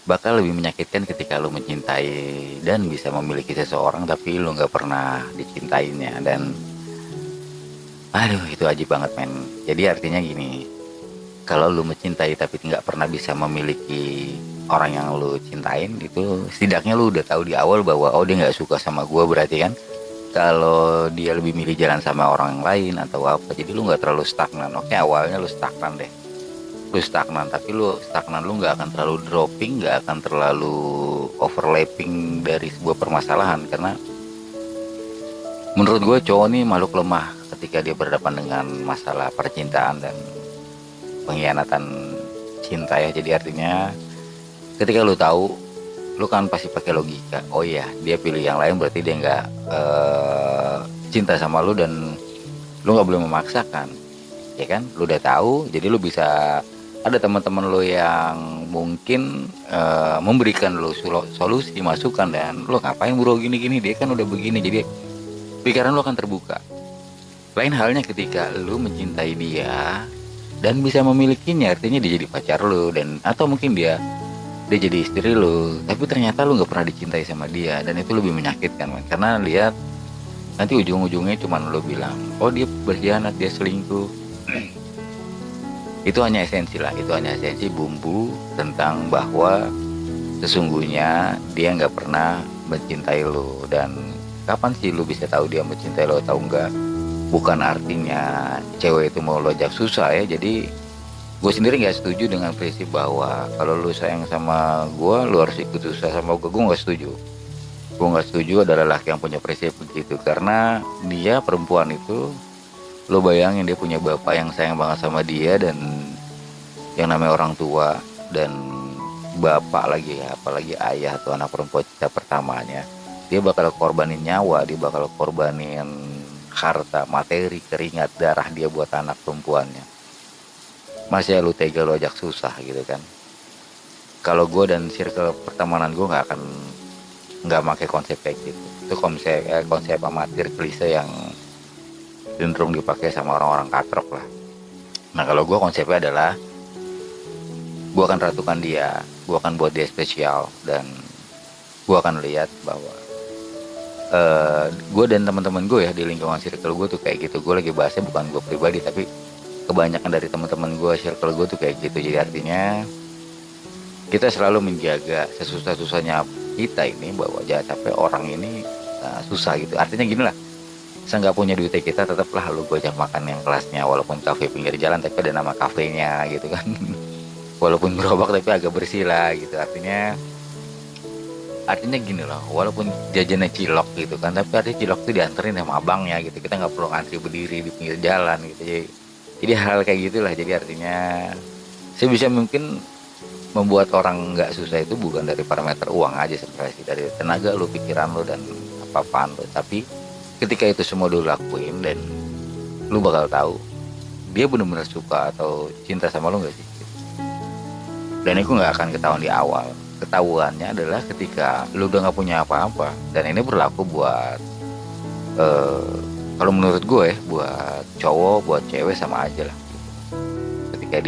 bakal lebih menyakitkan ketika lu mencintai dan bisa memiliki seseorang tapi lu nggak pernah dicintainya. Dan aduh, itu aja banget men. Jadi artinya gini, kalau lu mencintai tapi nggak pernah bisa memiliki orang yang lu cintain, itu setidaknya lu udah tahu di awal bahwa oh dia nggak suka sama gua, berarti kan kalau dia lebih milih jalan sama orang lain atau apa, jadi lu nggak terlalu stagnan. Oke, awalnya lu stagnan deh, lu stagnan, tapi lu stagnan lu nggak akan terlalu dropping, nggak akan terlalu overlapping dari sebuah permasalahan. Karena menurut gue cowok nih makhluk lemah ketika dia berhadapan dengan masalah percintaan dan pengkhianatan cinta ya. Jadi artinya ketika lu tahu, lu kan pasti pakai logika, oh iya dia pilih yang lain berarti dia nggak cinta sama lu, dan lu nggak boleh memaksakan, ya kan? Lu udah tahu, jadi lu bisa, ada teman-teman lu yang mungkin memberikan lu solusi, masukan, dan lu ngapain bro gini-gini, dia kan udah begini, jadi pikiran lu akan terbuka. Lain halnya ketika lu mencintai dia dan bisa memilikinya, artinya dia jadi pacar lu, dan atau mungkin dia jadi istri lu, tapi ternyata lu nggak pernah dicintai sama dia, dan itu lebih menyakitkan man. Karena lihat nanti ujung-ujungnya cuman lu bilang oh dia berkhianat, dia selingkuh. Itu hanya esensi lah, itu hanya esensi bumbu tentang bahwa sesungguhnya dia nggak pernah mencintai lu. Dan kapan sih lu bisa tahu dia mencintai lu atau enggak? Bukan artinya cewek itu mau lojak susah ya. Jadi gue sendiri nggak setuju dengan prinsip bahwa kalau lu sayang sama gue lu harus ikut susah sama gue. Gue nggak setuju. Gue nggak setuju ada lelaki yang punya prinsip begitu, karena dia perempuan itu, lo bayangin dia punya bapak yang sayang banget sama dia, dan yang namanya orang tua dan bapak lagi ya, apalagi ayah atau anak perempuan cinta pertamanya, dia bakal korbanin nyawa, dia bakal korbanin harta, materi, keringat, darah dia buat anak perempuannya. Masih lu tega lu ajak susah gitu kan? Kalau gue dan circle pertemanan gue nggak pakai konsep kayak gitu. Itu konsep amatir klise yang cenderung dipakai sama orang-orang katrok lah. Nah kalau gue konsepnya adalah gue akan ratukan dia, gue akan buat dia spesial, dan gue akan lihat bahwa gue dan teman-teman gue ya di lingkungan circle gue tuh kayak gitu. Gue lagi bahasnya bukan gue pribadi, tapi kebanyakan dari teman-teman gue, circle gue tuh kayak gitu. Jadi artinya kita selalu menjaga sesusah-susahnya kita ini, bahwa jangan sampai orang ini susah gitu. Artinya gini lah, saya nggak punya duitnya kita tetaplah lu gue ajak makan yang kelasnya, walaupun kafe pinggir jalan tapi ada nama kafenya gitu kan. Walaupun gerobak tapi agak bersih lah gitu. Artinya gini loh, walaupun jajannya cilok gitu kan, tapi artinya cilok tuh dianterin sama abangnya gitu. Kita nggak perlu antri berdiri di pinggir jalan gitu. Jadi hal kayak gitulah. Jadi artinya sebisa mungkin membuat orang nggak susah itu bukan dari parameter uang aja sebenarnya sih, dari tenaga lu, pikiran lu, dan apa-apaan lu. Tapi ketika itu semua lu lakuin, dan lu bakal tahu dia benar-benar suka atau cinta sama lu nggak sih. Dan itu nggak akan ketahuan di awal. Ketahuannya adalah ketika lu udah nggak punya apa-apa. Dan ini berlaku buat kalau menurut gue ya, buat cowok, buat cewek sama aja lah. Ketika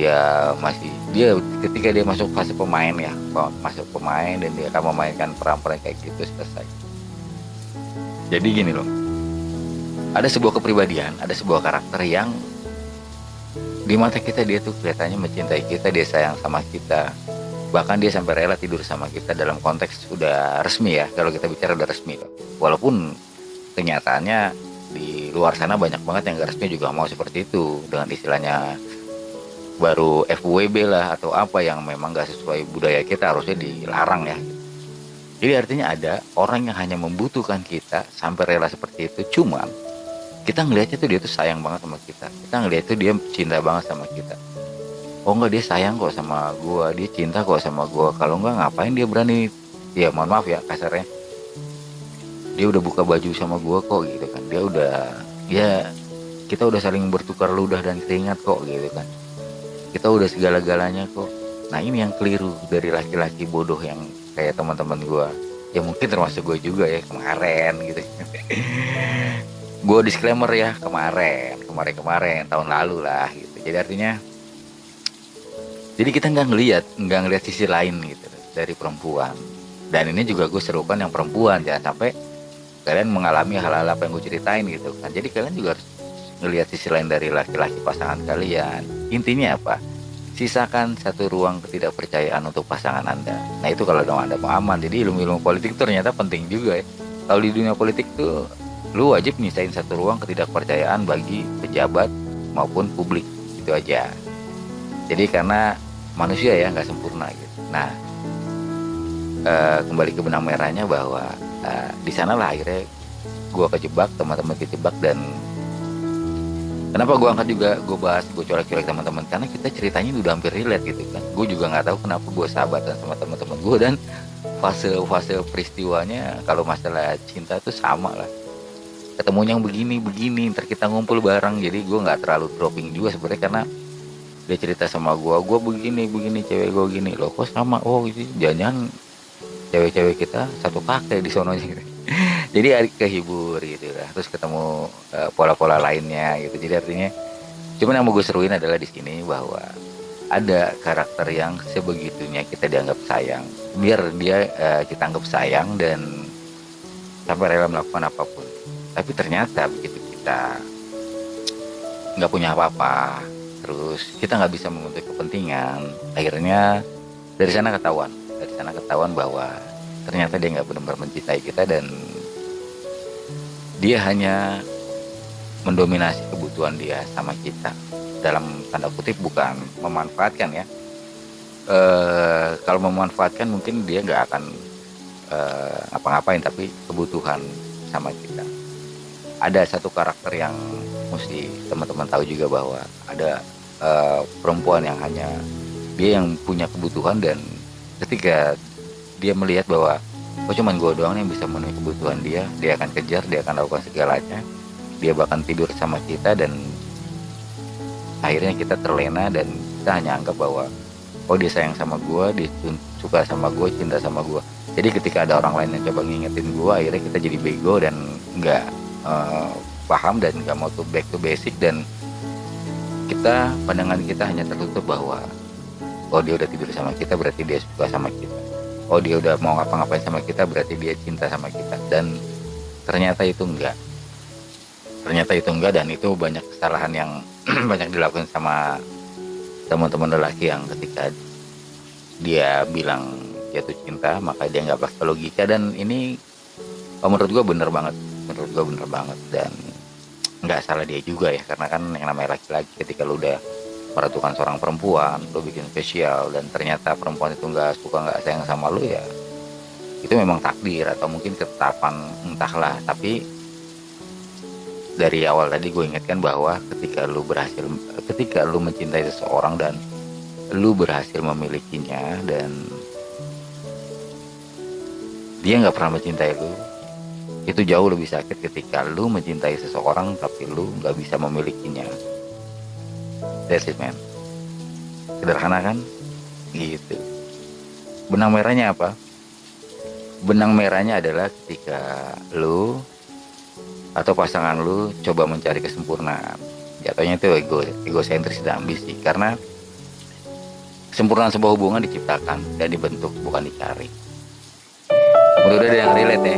dia masuk fase pemain ya, masuk pemain, dan dia akan memainkan peran-peran kayak gitu selesai. Jadi gini loh, ada sebuah kepribadian, ada sebuah karakter yang di mata kita dia tuh kelihatannya mencintai kita, dia sayang sama kita, bahkan dia sampai rela tidur sama kita dalam konteks udah resmi ya. Kalau kita bicara udah resmi loh, walaupun kenyataannya di luar sana banyak banget yang gak resmi juga mau seperti itu, dengan istilahnya baru FWB lah atau apa yang memang gak sesuai budaya kita, harusnya dilarang ya. Jadi artinya ada orang yang hanya membutuhkan kita sampai rela seperti itu. Cuman kita ngelihatnya tuh dia tuh sayang banget sama kita, kita ngelihat tuh dia cinta banget sama kita. Oh enggak, dia sayang kok sama gua, dia cinta kok sama gua. Kalau enggak ngapain dia berani, ya mohon maaf ya kasarnya, dia udah buka baju sama gua kok gitu kan. Dia udah, ya kita udah saling bertukar ludah dan keringat kok gitu kan. Kita udah segala-galanya kok. Nah ini yang keliru dari laki-laki bodoh yang kayak teman-teman gue. Ya mungkin termasuk gue juga ya kemarin gitu. Gue disclaimer ya, kemarin tahun lalu lah gitu. Jadi artinya, jadi kita nggak ngelihat sisi lain gitu. dari perempuan. Dan ini juga gue serukan yang perempuan, jangan sampai kalian mengalami hal-hal apa yang gue ceritain gitu kan. Jadi kalian juga harus ngelihat sisi lain dari laki-laki pasangan kalian. Intinya apa? Sisakan satu ruang ketidakpercayaan untuk pasangan Anda. Nah itu kalau Anda mau aman. Jadi ilmu-ilmu politik itu ternyata penting juga ya. Kalau di dunia politik tuh lu wajib nyisain satu ruang ketidakpercayaan bagi pejabat maupun publik. Itu aja. Jadi karena manusia ya nggak sempurna gitu. Nah kembali ke benang merahnya bahwa di sanalah akhirnya gue kejebak, teman-teman kejebak. Dan kenapa gue angkat juga, gue bahas, gue colek-colek teman-teman, karena kita ceritanya udah hampir relate gitu kan. Gue juga nggak tahu kenapa gue sahabatan sama teman-teman gue, dan fase-fase peristiwanya kalau masalah cinta tuh sama lah. Ketemu yang begini, ntar kita ngumpul bareng. Jadi gue nggak terlalu dropping juga sebenarnya, karena dia cerita sama gue begini, cewek gue gini, loh kok sama, oh itu jangan cewek-cewek kita satu kakek di sononya gitu. Jadi kehibur gitu lah. Terus ketemu pola-pola lainnya gitu. Jadi artinya, cuman yang mau gue seruin adalah di sini bahwa ada karakter yang sebegitunya kita dianggap sayang. Biar dia kita anggap sayang dan sampai rela melakukan apapun. Tapi ternyata begitu kita nggak punya apa-apa, terus kita nggak bisa memenuhi kepentingan, akhirnya dari sana ketahuan bahwa ternyata dia nggak benar-benar mencintai kita, dan dia hanya mendominasi kebutuhan dia sama kita, dalam tanda kutip, bukan memanfaatkan ya. Kalau memanfaatkan mungkin dia nggak akan ngapa-ngapain, tapi kebutuhan sama kita. Ada satu karakter yang mesti teman-teman tahu juga, bahwa ada perempuan yang hanya dia yang punya kebutuhan, dan ketika dia melihat bahwa oh cuman gue doang yang bisa memenuhi kebutuhan dia akan kejar, dia akan lakukan segalanya, dia bahkan tidur sama kita, dan akhirnya kita terlena dan kita hanya anggap bahwa oh dia sayang sama gue, dia suka sama gue, cinta sama gue. Jadi ketika ada orang lain yang coba ngingetin gue, akhirnya kita jadi bego dan nggak paham dan nggak mau back to basic, dan pandangan kita hanya tertutup bahwa oh dia udah tidur sama kita berarti dia suka sama kita, oh dia udah mau ngapa-ngapain sama kita berarti dia cinta sama kita. Dan ternyata itu enggak, dan itu banyak kesalahan yang banyak dilakukan sama teman-teman lelaki, yang ketika dia bilang jatuh cinta maka dia nggak pakai logika. Dan ini menurut gue bener banget, dan nggak salah dia juga ya, karena kan yang namanya laki-laki, ketika lu udah meratukan seorang perempuan, lu bikin spesial, dan ternyata perempuan itu nggak suka, nggak sayang sama lu, ya itu memang takdir atau mungkin ketetapan, entahlah. Tapi dari awal tadi gue ingatkan bahwa ketika lu mencintai seseorang dan lu berhasil memilikinya, dan dia nggak pernah mencintai lu, itu jauh lebih sakit ketika lu mencintai seseorang tapi lu nggak bisa memilikinya. That's it man. Sederhana kan? Gitu. Benang merahnya apa? Benang merahnya adalah ketika lu atau pasangan lu coba mencari kesempurnaan. Jatuhnya itu egosentris dan ambisi. Karena kesempurnaan sebuah hubungan diciptakan dan dibentuk, bukan dicari. Mudah-mudahan ada yang relate ya.